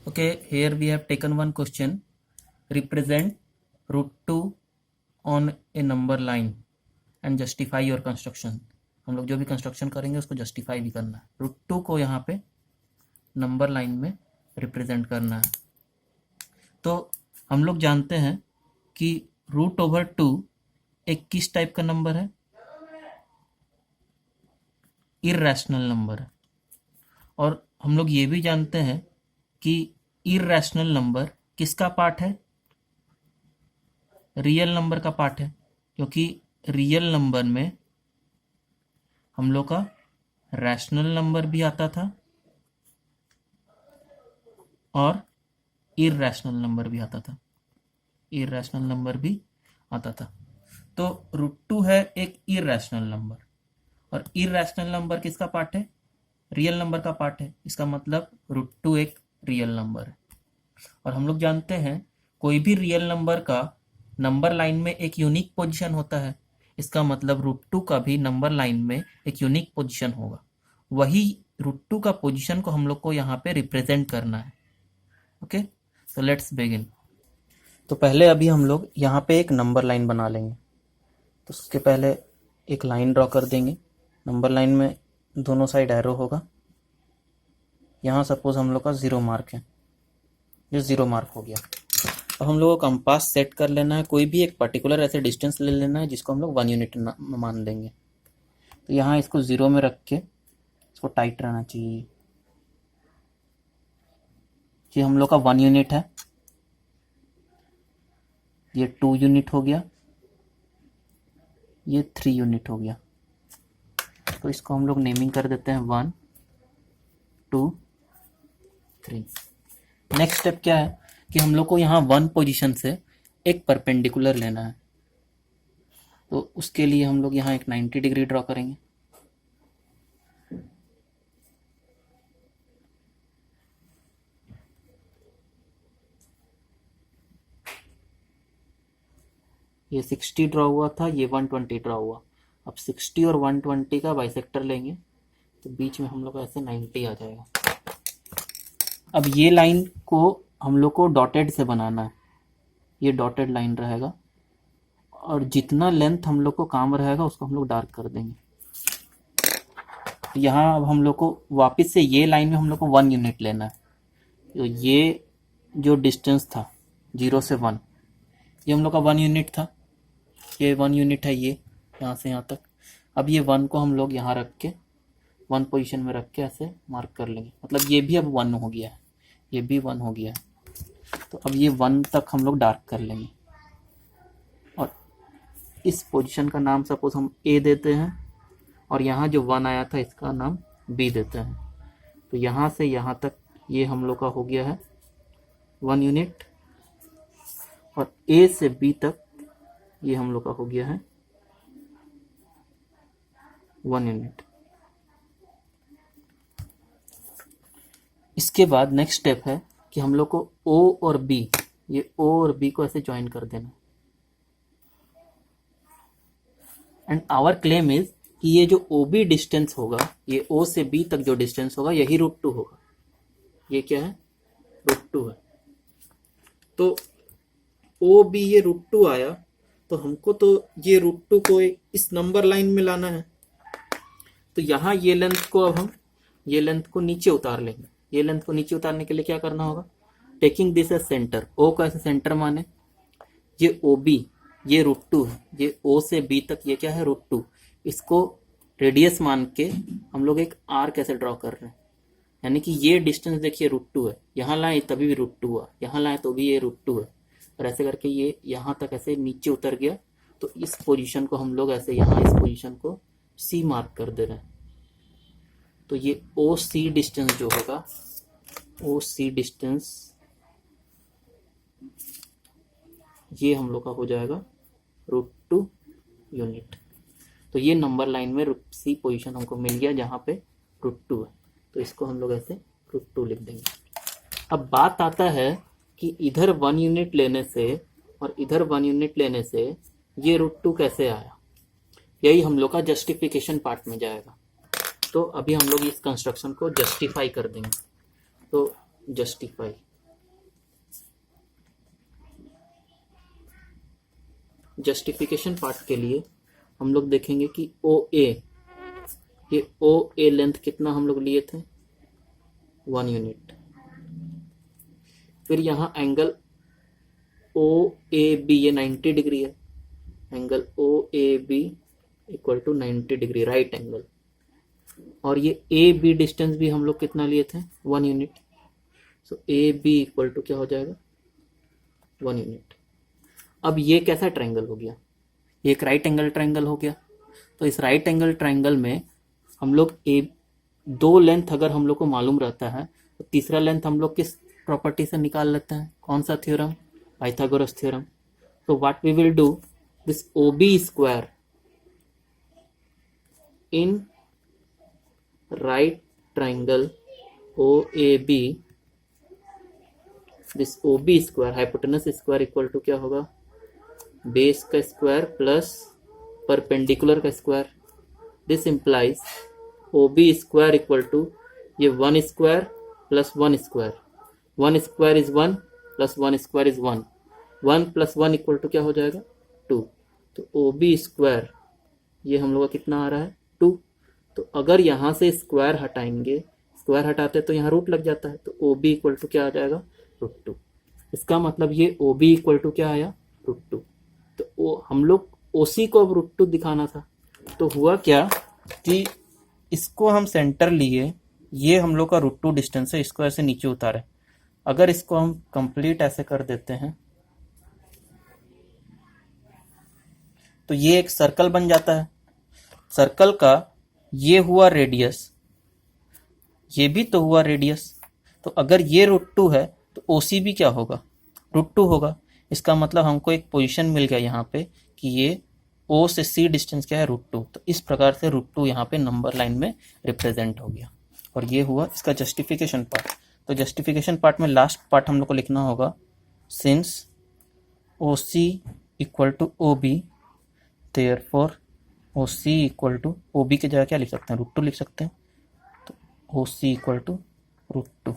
Okay, here we have taken one question. Represent root 2 on a number line and justify your construction. हम लोग जो भी construction करेंगे उसको जस्टिफाई भी करना है. रूट 2 को यहाँ पे नंबर लाइन में रिप्रेजेंट करना है. तो हम लोग जानते हैं कि रूट ओवर 2 एक किस टाइप का नंबर है? इर्रेशनल नंबर है. और हम लोग ये भी जानते हैं कि इर्रेशनल नंबर किसका पार्ट है? रियल नंबर का पार्ट है, क्योंकि रियल नंबर में हम लोग का रैशनल नंबर भी आता था और इर्रेशनल नंबर भी आता था. इर्रेशनल नंबर भी आता था. तो रूट 2 है एक इर्रेशनल नंबर, और इर्रेशनल नंबर किसका पार्ट है? रियल नंबर का पार्ट है. इसका मतलब रूट 2 एक रियल नंबर है. और हम लोग जानते हैं कोई भी रियल नंबर का नंबर लाइन में एक यूनिक पोजीशन होता है. इसका मतलब रूट 2 का भी नंबर लाइन में एक यूनिक पोजीशन होगा. वही रूट 2 का पोजीशन को हम लोग को यहाँ पे रिप्रेजेंट करना है. ओके, तो लेट्स बिगिन. तो पहले अभी हम लोग यहाँ पे एक नंबर लाइन बना लेंगे. तो उसके पहले एक लाइन ड्रॉ कर देंगे. नंबर लाइन में दोनों साइड एरो होगा. यहाँ सपोज हम लोग का 0 मार्क है. ये 0 मार्क हो गया. अब हम लोगों को कंपास सेट कर लेना है. कोई भी एक पर्टिकुलर ऐसे डिस्टेंस ले लेना है जिसको हम लोग 1 यूनिट मान देंगे. तो यहाँ इसको 0 में रख के इसको टाइट रहना चाहिए. ये हम लोग का 1 यूनिट है. ये 2 यूनिट हो गया. ये 3 यूनिट हो गया. तो इसको हम लोग नेमिंग कर देते हैं 1 2 3. नेक्स्ट स्टेप क्या है कि हम लोग को यहाँ 1 पोजीशन से एक परपेंडिकुलर लेना है. तो उसके लिए हम लोग यहाँ एक 90 डिग्री ड्रॉ करेंगे. ये 60 ड्रॉ हुआ था, ये 120 ड्रॉ हुआ. अब 60 और 120 का बाइसेक्टर लेंगे तो बीच में हम लोग का ऐसे 90 आ जाएगा. अब ये लाइन को हम लोग को डॉटेड से बनाना है. ये डॉटेड लाइन रहेगा और जितना लेंथ हम लोग को काम रहेगा उसको हम लोग डार्क कर देंगे. तो यहाँ अब हम लोग को वापस से ये लाइन में हम लोग को 1 यूनिट लेना है. तो ये जो डिस्टेंस था 0 से 1, ये हम लोग का 1 यूनिट था. ये 1 यूनिट है, ये यहाँ से यहाँ तक. अब ये 1 को हम लोग यहाँ रख के 1 पोजीशन में रख के ऐसे मार्क कर लेंगे. मतलब ये भी अब 1 हो गया है, ये भी 1 हो गया है. तो अब ये 1 तक हम लोग डार्क कर लेंगे. और इस पोजीशन का नाम सपोज हम ए देते हैं और यहाँ जो 1 आया था इसका नाम बी देते हैं. तो यहाँ से यहाँ तक ये हम लोग का हो गया है 1 यूनिट, और ए से बी तक ये हम लोग का हो गया है 1 यूनिट. इसके बाद नेक्स्ट स्टेप है कि हम लोग को O और B, ये O और B को ऐसे ज्वाइन कर देना. एंड आवर क्लेम इज कि ये जो OB डिस्टेंस होगा, ये O से B तक जो डिस्टेंस होगा यही रूट 2 होगा. ये क्या है? रूट 2 है. तो OB ये रूट 2 आया, तो हमको तो ये रूट 2 को इस नंबर लाइन में लाना है. तो यहाँ ये लेंथ को अब हम ये लेंथ को नीचे उतार लेंगे. ये लेंथ को नीचे उतारने के लिए क्या करना होगा? Taking this as centre, O को ऐसे सेंटर माने. ये OB ये रूट 2 है. ये O से B तक ये क्या है? रूट 2. इसको रेडियस मान के हम लोग एक आर्क ऐसे ड्रॉ कर रहे हैं. यानी कि ये डिस्टेंस देखिए रूट 2 है. यहाँ लाए तभी भी रूट 2 हुआ, यहाँ लाए तो भी ये रूट 2 है. और ऐसे करके ये यहाँ तक ऐसे नीचे उतर गया. तो इस पोजीशन को हम लोग ऐसे यहाँ इस पोजीशन को C मार्क कर दे रहे हैं. तो ये OC डिस्टेंस जो होगा, OC डिस्टेंस ये हम लोग का हो जाएगा रूट 2 यूनिट. तो ये नंबर लाइन में C पोजीशन हमको मिल गया जहाँ पे रूट 2 है. तो इसको हम लोग ऐसे रूट 2 लिख देंगे. अब बात आता है कि इधर 1 यूनिट लेने से और इधर 1 यूनिट लेने से ये रूट 2 कैसे आया. यही हम लोग का जस्टिफिकेशन पार्ट में जाएगा. तो अभी हम लोग इस कंस्ट्रक्शन को जस्टिफाई कर देंगे. तो जस्टिफाई जस्टिफिकेशन पार्ट के लिए हम लोग देखेंगे कि ओ ए, ये ओ ए लेंथ कितना हम लोग लिए थे 1 यूनिट। फिर यहाँ एंगल ओ ए बी, ये 90 डिग्री है, angle O A B equal to 90 degree right angle. और ये ए बी डिस्टेंस भी हम लोग कितना लिए थे 1 unit. So A B equal to क्या हो जाएगा 1 यूनिट। अब ये कैसा ट्रायंगल हो गया, ये एक राइट एंगल ट्रायंगल हो गया। तो इस राइट एंगल ट्रायंगल में हम लोग दो लेंथ अगर हम लोग को मालूम रहता है तो तीसरा लेंथ हम लोग किस प्रॉपर्टी से निकाल लेते हैं, कौन सा थ्योरम, पाइथागोरस थ्योरम। तो what we will do, this O B square in right triangle O A B, this O B square hypotenuse square equal to क्या होगा, बेस का स्क्वायर प्लस परपेंडिकुलर का square. This implies O B square equal to ये 1 square plus 1 square, 1 square is 1 plus 1 square is 1, 1 plus 1 equal to क्या हो जाएगा 2। तो ओ B square ये हम लोग का कितना आ रहा है 2। तो अगर यहाँ से स्क्वायर हटाएंगे, स्क्वायर हटाते तो यहाँ रूट लग जाता है, तो ओ बी इक्वल टू क्या आ जाएगा √2। इसका मतलब ये ओ बी इक्वल टू क्या आया √2। तो हम लोग ओ सी को अब √2 दिखाना था। तो हुआ क्या कि इसको हम सेंटर लिए, ये हम लोग का √2 डिस्टेंस है, इसको ऐसे नीचे उतारे। अगर इसको हम कंप्लीट ऐसे कर देते हैं तो ये एक सर्कल बन जाता है। सर्कल का ये हुआ रेडियस, ये भी तो हुआ रेडियस। तो अगर ये √2 है तो ओसी भी क्या होगा √2 होगा। इसका मतलब हमको एक पोजीशन मिल गया यहाँ पे कि ये ओ से सी डिस्टेंस क्या है √2। तो इस प्रकार से √2 यहाँ पे नंबर लाइन में रिप्रेजेंट हो गया। और ये हुआ इसका जस्टिफिकेशन पार्ट। तो जस्टिफिकेशन पार्ट में लास्ट पार्ट हम लोग को लिखना होगा, since O C equal to O B, therefore O C equal to, O B की जगह क्या लिख सकते हैं √2 लिख सकते हैं। तो ओ सी इक्वल टू √2।